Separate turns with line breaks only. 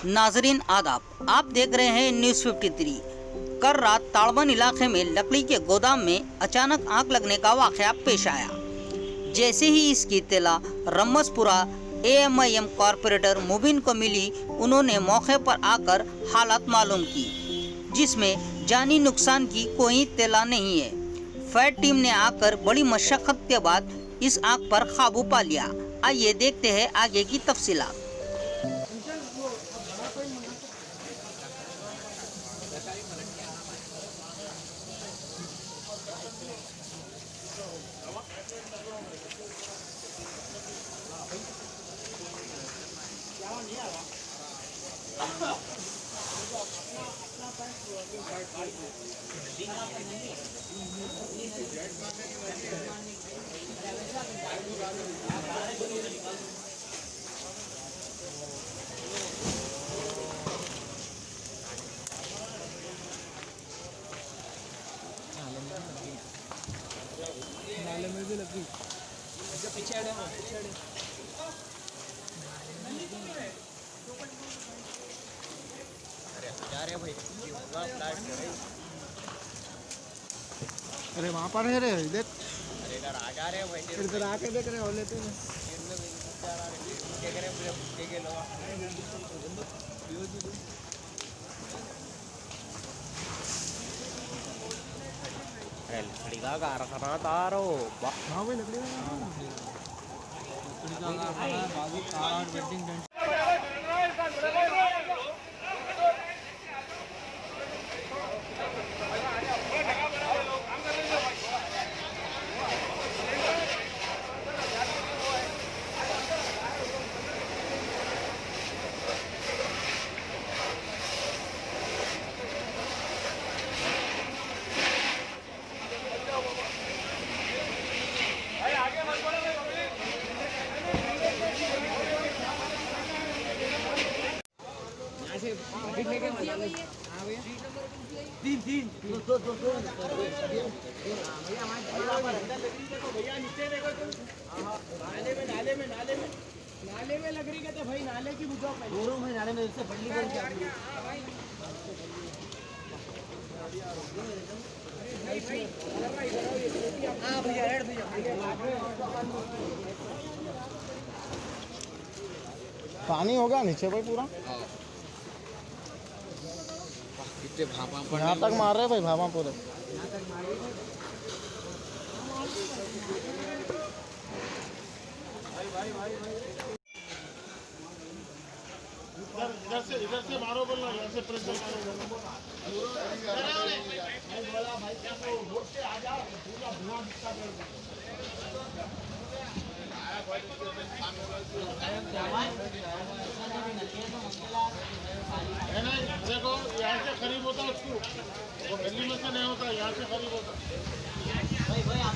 नाजरीन आदाब, आप देख रहे हैं न्यूज़ 53। कल रात ताड़बन इलाके में लकड़ी के गोदाम में अचानक आग लगने का वाकया पेश आया। जैसे ही इसकी इत्तला रमसपुरा AMIM कॉरपोरेटर मुबीन को मिली, उन्होंने मौके पर आकर हालात मालूम की, जिसमें जानी नुकसान की कोई इत्तला नहीं है। फायर टीम ने आकर बड़ी मशक्कत के बाद इस आग पर काबू पा लिया। आइए देखते हैं आगे की तफसीलात।
नाले में भी लगी पीछे जा रहे भाई। अरे वहाँ पर है रे, देख। अरे इधर आ जा रहे हैं भाई, इधर आके देख रहे हो लेते हैं। लकड़ी का कारखाना तारो। हाँ भाई, लकड़ी का बाबू कार वेल्डिंग। तीन भैया नीचे देखो तुम। नाले में लग रही है तो भाई नाले की बुझाओ पहले। दोनों में नाले में इससे बदली कर क्या पानी होगा नीचे भाई पूरा। कितने भापा यहाँ तक मार रहे भाई, भापा पूरे। इधर से मारो, बोलना यहाँ से प्रेस मारो। देखो यहाँ से करीब होता उसको, वो गली में से नहीं होता, यहाँ से करीब होता। भाई भाई आप